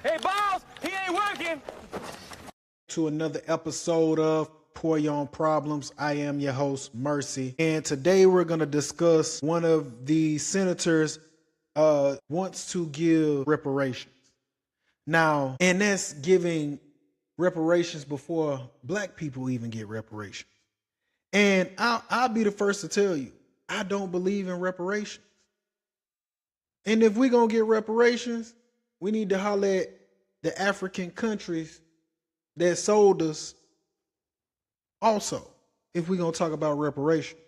Hey, boss, he ain't working. To another episode of Pour Your Own Problems. I am your host, Mercy. And today we're going to discuss one of the senators wants to give reparations. Now, and that's giving reparations before black people even get reparations. And I'll be the first to tell you, I don't believe in reparations. And if we're going to get reparations, we need to holler at the African countries that sold us also, if we're going to talk about reparations.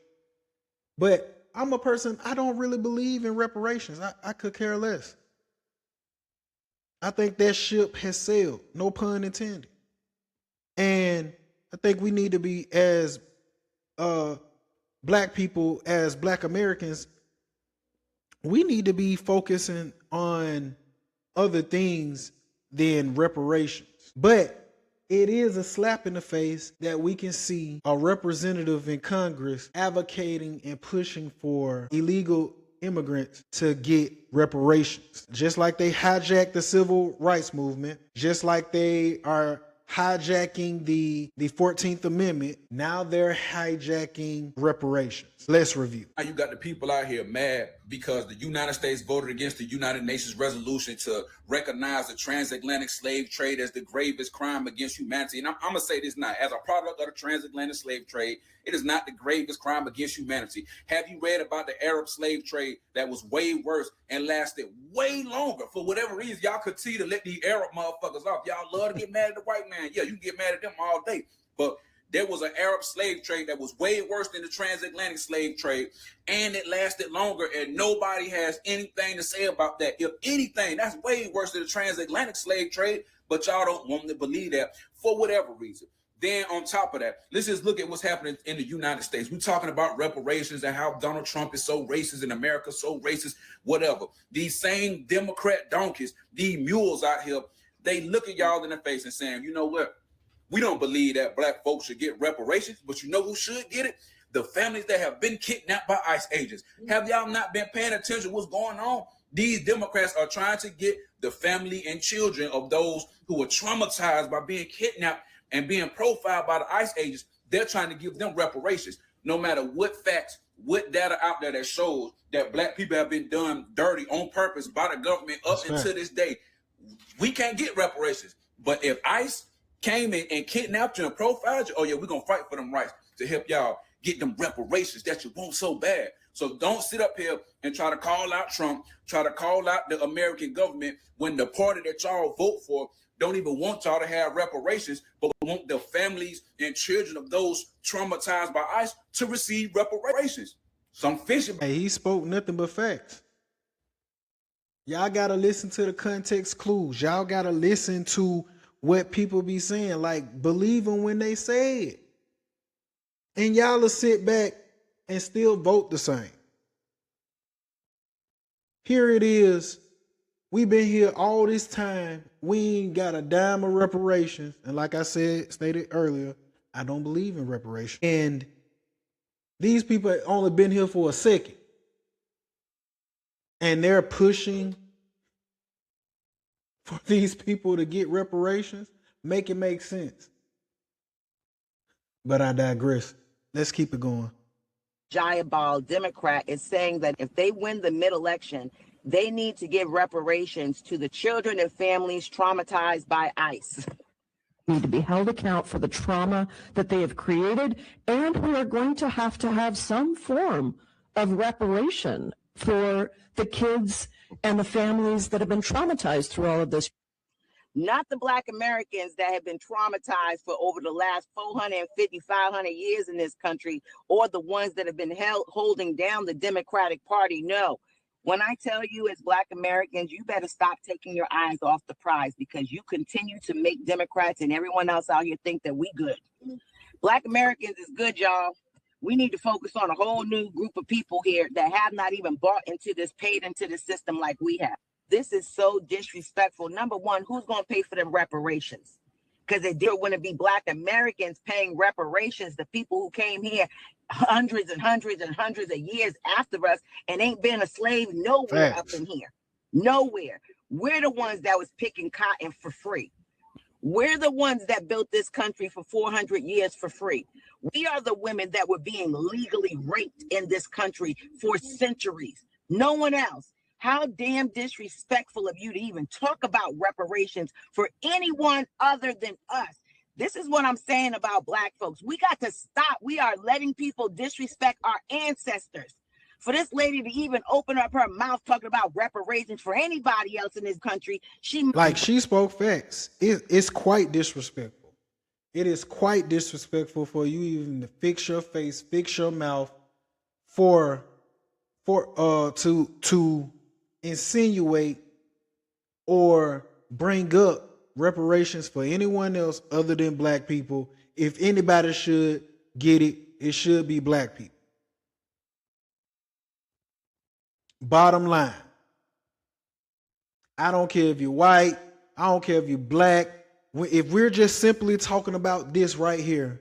But I'm a person, I don't really believe in reparations. I could care less. I think that ship has sailed, no pun intended. And I think we need to be, as black people, as black Americans, we need to be focusing on other things than reparations. But it is a slap in the face that we can see a representative in Congress advocating and pushing for illegal immigrants to get reparations. Just like they hijacked the civil rights movement, just like they are hijacking the 14th Amendment, now they're hijacking reparations. Let's review. Now you got the people out here mad because the United States voted against the United Nations resolution to recognize the transatlantic slave trade as the gravest crime against humanity. And I'm going to say this now, as a product of the transatlantic slave trade, it is not the gravest crime against humanity. Have you read about the Arab slave trade that was way worse and lasted way longer? For whatever reason, y'all continue to let these Arab motherfuckers off. Y'all love to get mad at the white man. Yeah, you can get mad at them all day. But there was an Arab slave trade that was way worse than the transatlantic slave trade, and it lasted longer, and nobody has anything to say about that. If anything, that's way worse than the transatlantic slave trade, but y'all don't want to believe that for whatever reason. Then on top of that, let's just look at what's happening in the United States. We're talking about reparations and how Donald Trump is so racist and America's so racist, whatever. These same Democrat donkeys, these mules out here, they look at y'all in the face and saying, you know what? We don't believe that black folks should get reparations, but you know who should get it? The families that have been kidnapped by ICE agents. Have y'all not been paying attention to what's going on? These Democrats are trying to get the family and children of those who were traumatized by being kidnapped and being profiled by the ICE agents. They're trying to give them reparations, no matter what facts, what data out there that shows that black people have been done dirty on purpose by the government up until this day. We can't get reparations. But if ICE came in and kidnapped you and profiled you, oh yeah, we're going to fight for them rights to help y'all get them reparations that you want so bad. So don't sit up here and try to call out Trump, try to call out the American government when the party that y'all vote for don't even want y'all to have reparations, but want the families and children of those traumatized by ICE to receive reparations. Some fishing. Hey, he spoke nothing but facts. Y'all got to listen to the context clues. Y'all got to listen to what people be saying, like believe them when they say it. And y'all will sit back and still vote the same. Here it is. We've been here all this time. We ain't got a dime of reparations. And like I stated earlier, I don't believe in reparations. And these people have only been here for a second. And they're pushing for these people to get reparations. Make it make sense. But I digress. Let's keep it going. Jayapal, Democrat, is saying that if they win the mid-election, they need to give reparations to the children and families traumatized by ICE. Need to be held account for the trauma that they have created, and we are going to have some form of reparation for the kids and the families that have been traumatized through all of this. Not the Black Americans that have been traumatized for over the last 450, 500 years in this country, or the ones that have been holding down the Democratic Party. No. When I tell you as Black Americans, you better stop taking your eyes off the prize, because you continue to make Democrats and everyone else out here think that we good. Black Americans is good, y'all. We need to focus on a whole new group of people here that have not even bought into this, paid into the system like we have. This is so disrespectful. Number one, who's going to pay for them reparations? Because it did want to be Black Americans paying reparations, the people who came here hundreds and hundreds and hundreds of years after us and ain't been a slave nowhere. Facts. Up in here. Nowhere. We're the ones that was picking cotton for free. We're the ones that built this country for 400 years for free. We are the women that were being legally raped in this country for centuries. No one else. How damn disrespectful of you to even talk about reparations for anyone other than us. This is what I'm saying about Black folks. We got to stop. We are letting people disrespect our ancestors. For this lady to even open up her mouth talking about reparations for anybody else in this country, she spoke facts. It's quite disrespectful. It is quite disrespectful for you even to fix your face, fix your mouth to insinuate or bring up reparations for anyone else other than Black people. If anybody should get it, it should be Black people. Bottom line, I don't care if you're white, I don't care if you're Black. If we're just simply talking about this right here,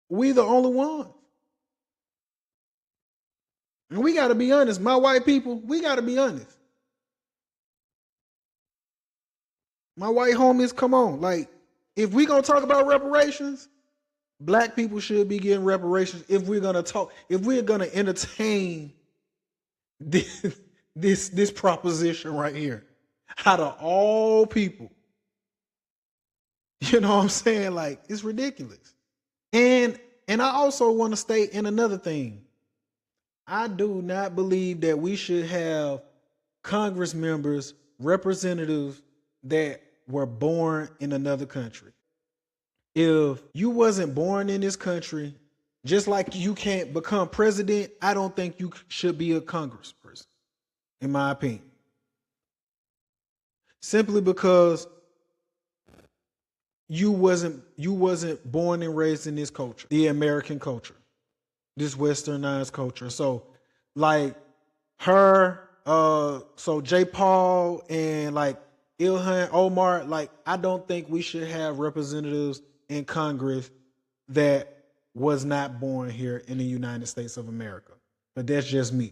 we the only ones. And we got to be honest, my white people, we got to be honest. My white homies, come on. Like, if we going to talk about reparations, Black people should be getting reparations if we're going to talk, if we're going to entertain this proposition right here. Out of all people. You know what I'm saying? Like, it's ridiculous. And I also want to state in another thing. I do not believe that we should have Congress members, representatives that were born in another country. If you wasn't born in this country, just like you can't become president, I don't think you should be a congressperson, in my opinion. Simply because you wasn't born and raised in this culture, the American culture, this westernized culture. So like her, so J. Paul and like Ilhan Omar, like I don't think we should have representatives in Congress that was not born here in the United States of America. But that's just me.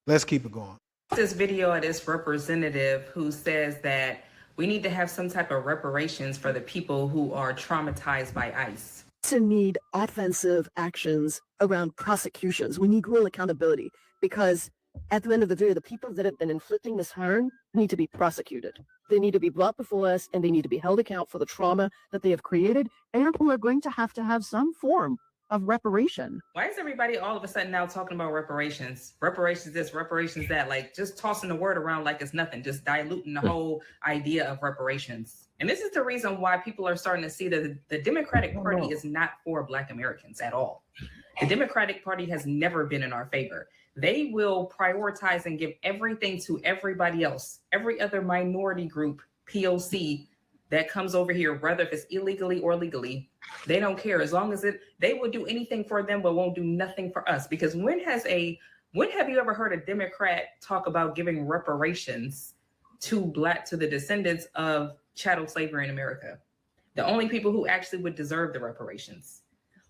Let's keep it going. This video of this representative who says that we need to have some type of reparations for the people who are traumatized by ICE. To need offensive actions around prosecutions. We need real accountability because at the end of the day, the people that have been inflicting this harm need to be prosecuted. They need to be brought before us and they need to be held account for the trauma that they have created, and we're going to have some form of reparation. Why is everybody all of a sudden now talking about reparations? Reparations this, reparations that, like just tossing the word around like it's nothing, just diluting the whole idea of reparations. And this is the reason why people are starting to see that the Democratic Party is not for Black Americans at all. The Democratic Party has never been in our favor. They will prioritize and give everything to everybody else, every other minority group, POC, that comes over here, whether if it's illegally or legally. They don't care as long as they will do anything for them, but won't do nothing for us. Because when have you ever heard a Democrat talk about giving reparations to the descendants of chattel slavery in America? The only people who actually would deserve the reparations.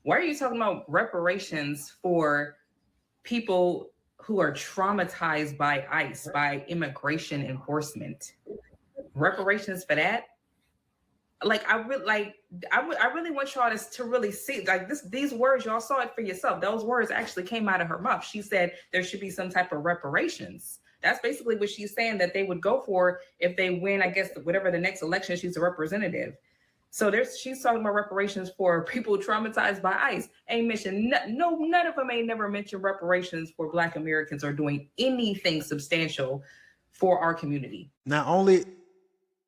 Why are you talking about reparations for people who are traumatized by ICE, by immigration enforcement? Reparations for that? I really want y'all to really see these words. Y'all saw it for yourself. Those words actually came out of her mouth. She said there should be some type of reparations. That's basically what she's saying that they would go for if they win, I guess, whatever the next election. She's a representative. So she's talking about reparations for people traumatized by ICE. Ain't mentioned none of them ain't never mentioned reparations for Black Americans or doing anything substantial for our community. Not only,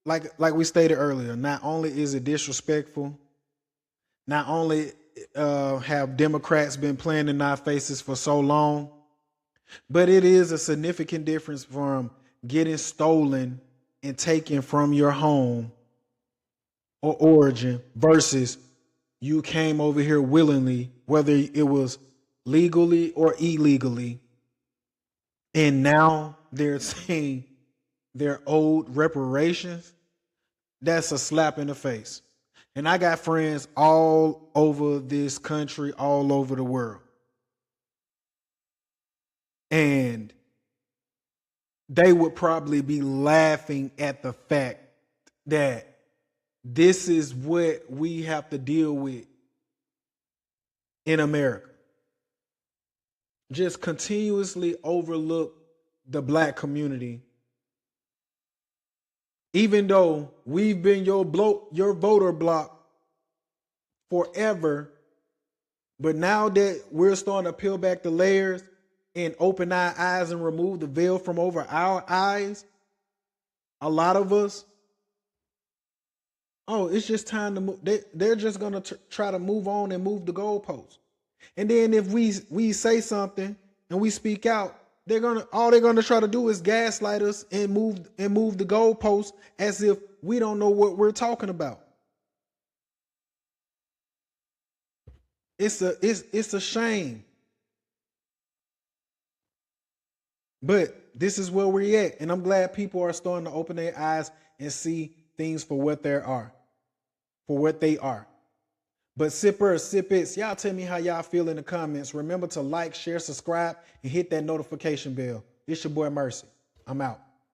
like we stated earlier, not only is it disrespectful, not only have Democrats been playing in our faces for so long, but it is a significant difference from getting stolen and taken from your home or origin versus you came over here willingly, whether it was legally or illegally, and now they're saying they're owed reparations. That's a slap in the face. And I got friends all over this country, all over the world. And they would probably be laughing at the fact that this is what we have to deal with in America. Just continuously overlook the black community, even though we've been your voter block forever. But now that we're starting to peel back the layers and open our eyes and remove the veil from over our eyes, a lot of us, oh, it's just time to move. They're just going to try to move on and move the goalposts. And then if we say something and we speak out, all they're gonna try to do is gaslight us and move the goalposts as if we don't know what we're talking about. It's a shame. But this is where we're at, and I'm glad people are starting to open their eyes and see things for what they are. But sippers, sippets, y'all tell me how y'all feel in the comments. Remember to like, share, subscribe, and hit that notification bell. It's your boy Mercy. I'm out.